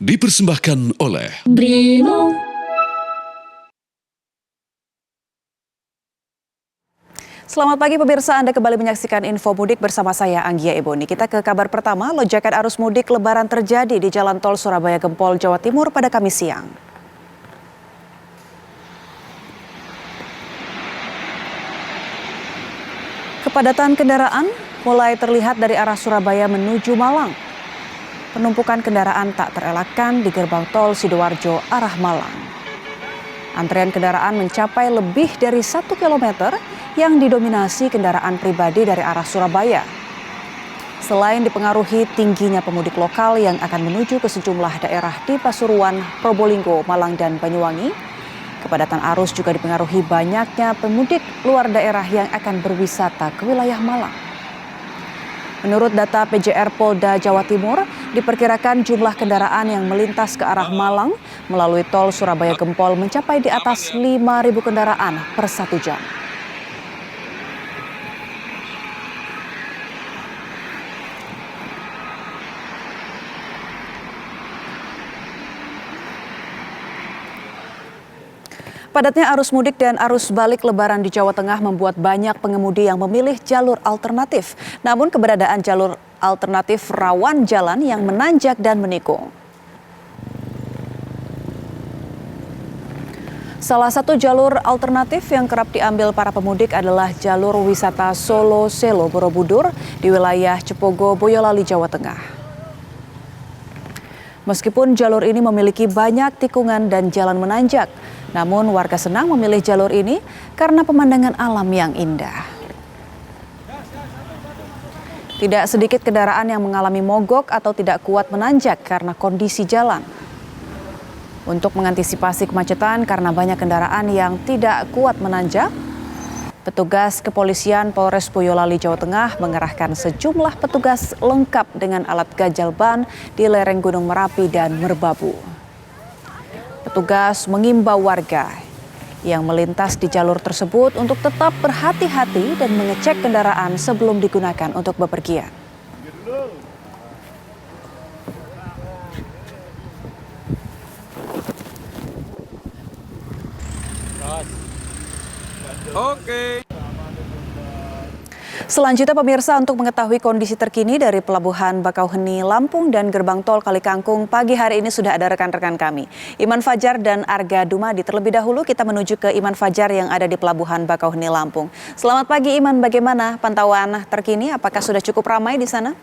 Dipersembahkan oleh Brimo. Selamat pagi pemirsa, Anda kembali menyaksikan Info Mudik bersama saya Anggia Eboni. Kita ke kabar pertama, lonjakan arus mudik lebaran terjadi di Jalan Tol Surabaya Gempol, Jawa Timur pada Kamis siang. Kepadatan kendaraan mulai terlihat dari arah Surabaya menuju Malang. Penumpukan kendaraan tak terelakkan di gerbang tol Sidoarjo arah Malang. Antrian kendaraan mencapai lebih dari 1 km yang didominasi kendaraan pribadi dari arah Surabaya. Selain dipengaruhi tingginya pemudik lokal yang akan menuju ke sejumlah daerah di Pasuruan, Probolinggo, Malang, dan Banyuwangi, kepadatan arus juga dipengaruhi banyaknya pemudik luar daerah yang akan berwisata ke wilayah Malang. Menurut data PJR Polda Jawa Timur, diperkirakan jumlah kendaraan yang melintas ke arah Malang melalui tol Surabaya Gempol mencapai di atas 5.000 kendaraan per 1 jam. Padatnya arus mudik dan arus balik lebaran di Jawa Tengah membuat banyak pengemudi yang memilih jalur alternatif. Namun keberadaan jalur alternatif rawan jalan yang menanjak dan menikung. Salah satu jalur alternatif yang kerap diambil para pemudik adalah jalur wisata Solo Selo Borobudur di wilayah Cepogo, Boyolali, Jawa Tengah. Meskipun jalur ini memiliki banyak tikungan dan jalan menanjak, namun warga senang memilih jalur ini karena pemandangan alam yang indah. Tidak sedikit kendaraan yang mengalami mogok atau tidak kuat menanjak karena kondisi jalan. Untuk mengantisipasi kemacetan karena banyak kendaraan yang tidak kuat menanjak, petugas kepolisian Polres Boyolali, Jawa Tengah mengerahkan sejumlah petugas lengkap dengan alat ganjal ban di lereng Gunung Merapi dan Merbabu. Petugas mengimbau warga yang melintas di jalur tersebut untuk tetap berhati-hati dan mengecek kendaraan sebelum digunakan untuk bepergian. Oke. Selanjutnya pemirsa, untuk mengetahui kondisi terkini dari Pelabuhan Bakauheni, Lampung dan Gerbang Tol Kalikangkung, pagi hari ini sudah ada rekan-rekan kami, Iman Fajar dan Arga Dumadi. Terlebih dahulu kita menuju ke Iman Fajar yang ada di Pelabuhan Bakauheni, Lampung. Selamat pagi Iman, bagaimana pantauan terkini? Apakah sudah cukup ramai di sana?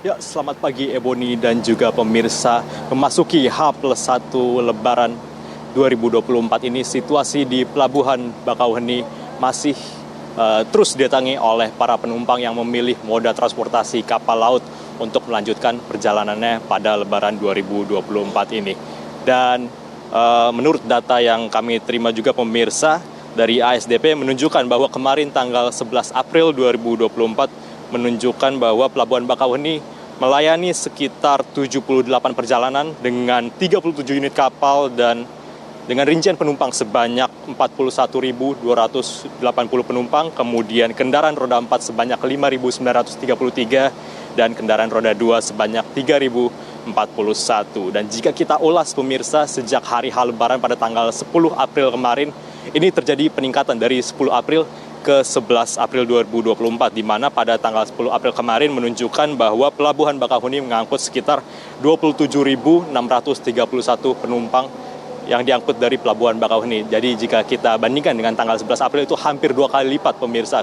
Ya, selamat pagi Eboni dan juga pemirsa. Memasuki H+1 Lebaran 2024 ini, situasi di Pelabuhan Bakauheni masih terus didatangi oleh para penumpang yang memilih moda transportasi kapal laut untuk melanjutkan perjalanannya pada Lebaran 2024 ini. Dan menurut data yang kami terima juga pemirsa dari ASDP menunjukkan bahwa kemarin tanggal 11 April 2024 menunjukkan bahwa Pelabuhan Bakauheni melayani sekitar 78 perjalanan dengan 37 unit kapal dan dengan rincian penumpang sebanyak 41.280 penumpang, kemudian kendaraan roda 4 sebanyak 5.933 dan kendaraan roda 2 sebanyak 3.041. Dan jika kita ulas pemirsa, sejak hari H Lebaran pada tanggal 10 April kemarin, ini terjadi peningkatan dari 10 April ke 11 April 2024, di mana pada tanggal 10 April kemarin menunjukkan bahwa Pelabuhan Bakauheni mengangkut sekitar 27.631 penumpang yang diangkut dari Pelabuhan Bakauheni. Jadi jika kita bandingkan dengan tanggal 11 April itu hampir 2 kali lipat pemirsa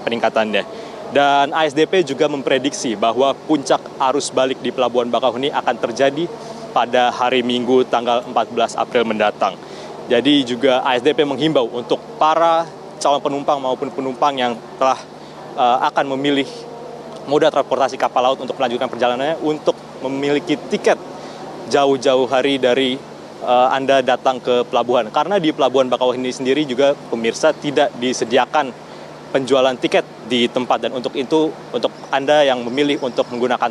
peningkatannya. Dan ASDP juga memprediksi bahwa puncak arus balik di Pelabuhan Bakauheni akan terjadi pada hari Minggu tanggal 14 April mendatang. Jadi juga ASDP menghimbau untuk para calon penumpang maupun penumpang yang telah akan memilih moda transportasi kapal laut untuk melanjutkan perjalanannya untuk memiliki tiket jauh-jauh hari dari Anda datang ke pelabuhan. Karena di Pelabuhan Bakauheni sendiri juga pemirsa tidak disediakan penjualan tiket di tempat, dan untuk itu untuk Anda yang memilih untuk menggunakan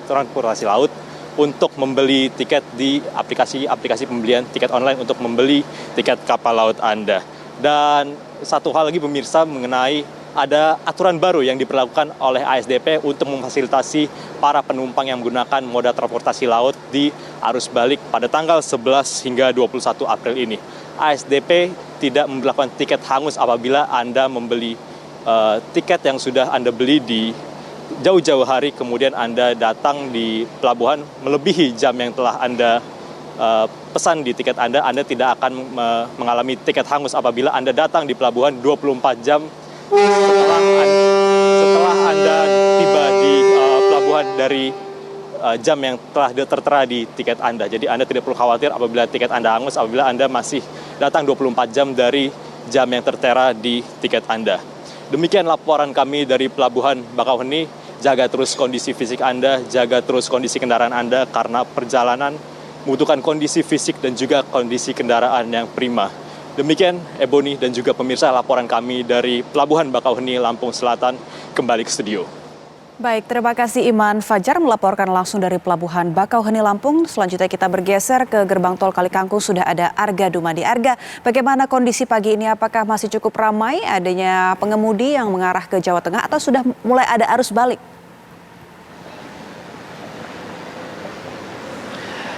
transportasi laut untuk membeli tiket di aplikasi pembelian tiket online untuk membeli tiket kapal laut Anda. Dan satu hal lagi pemirsa mengenai ada aturan baru yang diberlakukan oleh ASDP untuk memfasilitasi para penumpang yang menggunakan moda transportasi laut di arus balik pada tanggal 11 hingga 21 April ini. ASDP tidak memberlakukan tiket hangus apabila Anda membeli tiket yang sudah Anda beli di jauh-jauh hari, kemudian Anda datang di pelabuhan melebihi jam yang telah Anda pesan di tiket Anda tidak akan mengalami tiket hangus apabila Anda datang di pelabuhan 24 jam setelah Anda tiba di pelabuhan dari jam yang telah tertera di tiket Anda. Jadi Anda tidak perlu khawatir apabila tiket Anda hangus apabila Anda masih datang 24 jam dari jam yang tertera di tiket Anda. Demikian laporan kami dari Pelabuhan Bakauheni. Jaga terus kondisi fisik Anda, jaga terus kondisi kendaraan Anda karena perjalanan membutuhkan kondisi fisik dan juga kondisi kendaraan yang prima. Demikian Ebony dan juga pemirsa laporan kami dari Pelabuhan Bakauheni, Lampung Selatan, kembali ke studio. Baik, terima kasih Iman Fajar melaporkan langsung dari Pelabuhan Bakauheni, Lampung. Selanjutnya kita bergeser ke gerbang tol Kalikangkung, sudah ada Arga Dumadi. Arga, bagaimana kondisi pagi ini? Apakah masih cukup ramai adanya pengemudi yang mengarah ke Jawa Tengah atau sudah mulai ada arus balik?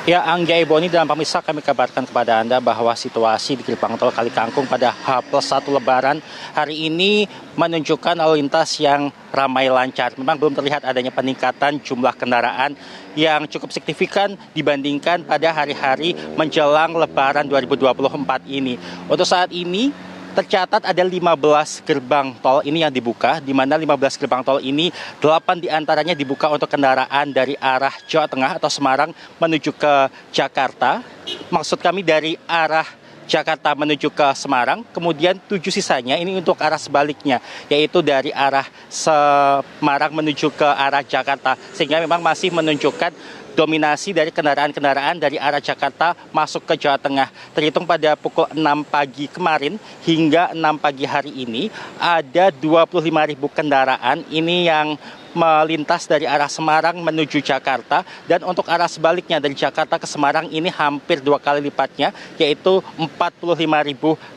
Ya, Angga, Ebony dan pemirsa, kami kabarkan kepada Anda bahwa situasi di gerbang tol Kalikangkung pada H+1 Lebaran hari ini menunjukkan lalu lintas yang ramai lancar. Memang belum terlihat adanya peningkatan jumlah kendaraan yang cukup signifikan dibandingkan pada hari-hari menjelang Lebaran 2024 ini. Untuk saat ini tercatat ada 15 gerbang tol ini yang dibuka, di mana 15 gerbang tol ini 8 diantaranya dibuka untuk kendaraan dari arah Jawa Tengah atau Semarang menuju ke Jakarta. Maksud kami dari arah Jakarta menuju ke Semarang, kemudian 7 sisanya ini untuk arah sebaliknya, yaitu dari arah Semarang menuju ke arah Jakarta, sehingga memang masih menunjukkan dominasi dari kendaraan-kendaraan dari arah Jakarta masuk ke Jawa Tengah. Terhitung pada pukul 6 pagi kemarin hingga 6 pagi hari ini ada 25.000 kendaraan ini yang melintas dari arah Semarang menuju Jakarta, dan untuk arah sebaliknya dari Jakarta ke Semarang ini hampir 2 kali lipatnya, yaitu 45.000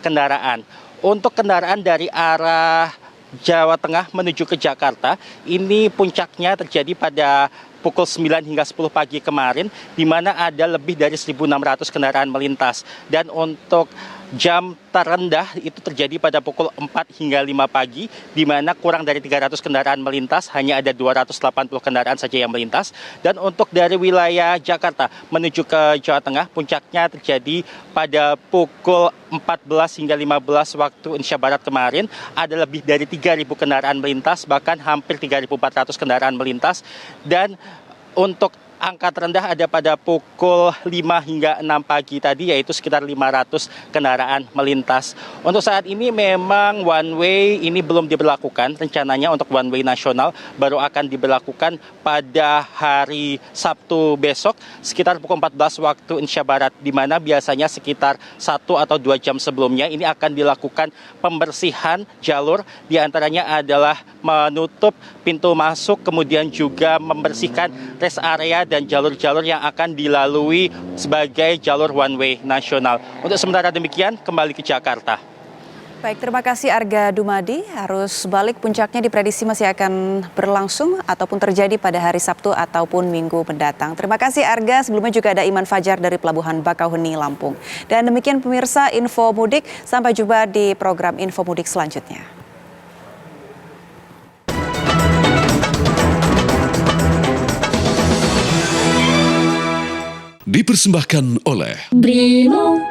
kendaraan. Untuk kendaraan dari arah Jawa Tengah menuju ke Jakarta ini puncaknya terjadi pada pukul 9 hingga 10 pagi kemarin, di mana ada lebih dari 1.600 kendaraan melintas. Dan untuk jam terendah itu terjadi pada pukul 4 hingga 5 pagi, di mana kurang dari 300 kendaraan melintas, hanya ada 280 kendaraan saja yang melintas. Dan untuk dari wilayah Jakarta menuju ke Jawa Tengah, puncaknya terjadi pada pukul 14 hingga 15 waktu Indonesia Barat kemarin, ada lebih dari 3.000 kendaraan melintas, bahkan hampir 3.400 kendaraan melintas. Dan untuk angka terendah ada pada pukul 5 hingga 6 pagi tadi, yaitu sekitar 500 kendaraan melintas. Untuk saat ini memang one way ini belum diberlakukan. Rencananya untuk one way nasional baru akan diberlakukan pada hari Sabtu besok sekitar pukul 14 waktu Indonesia Barat, di mana biasanya sekitar 1 atau 2 jam sebelumnya ini akan dilakukan pembersihan jalur, diantaranya adalah menutup pintu masuk, kemudian juga membersihkan rest area dan jalur-jalur yang akan dilalui sebagai jalur one way nasional. Untuk sementara demikian, kembali ke Jakarta. Baik, terima kasih Arga Dumadi. Arus balik puncaknya diprediksi masih akan berlangsung ataupun terjadi pada hari Sabtu ataupun Minggu mendatang. Terima kasih Arga. Sebelumnya juga ada Iman Fajar dari Pelabuhan Bakauheni, Lampung. Dan demikian pemirsa Info Mudik. Sampai jumpa di program Info Mudik selanjutnya. Dipersembahkan oleh Brimo.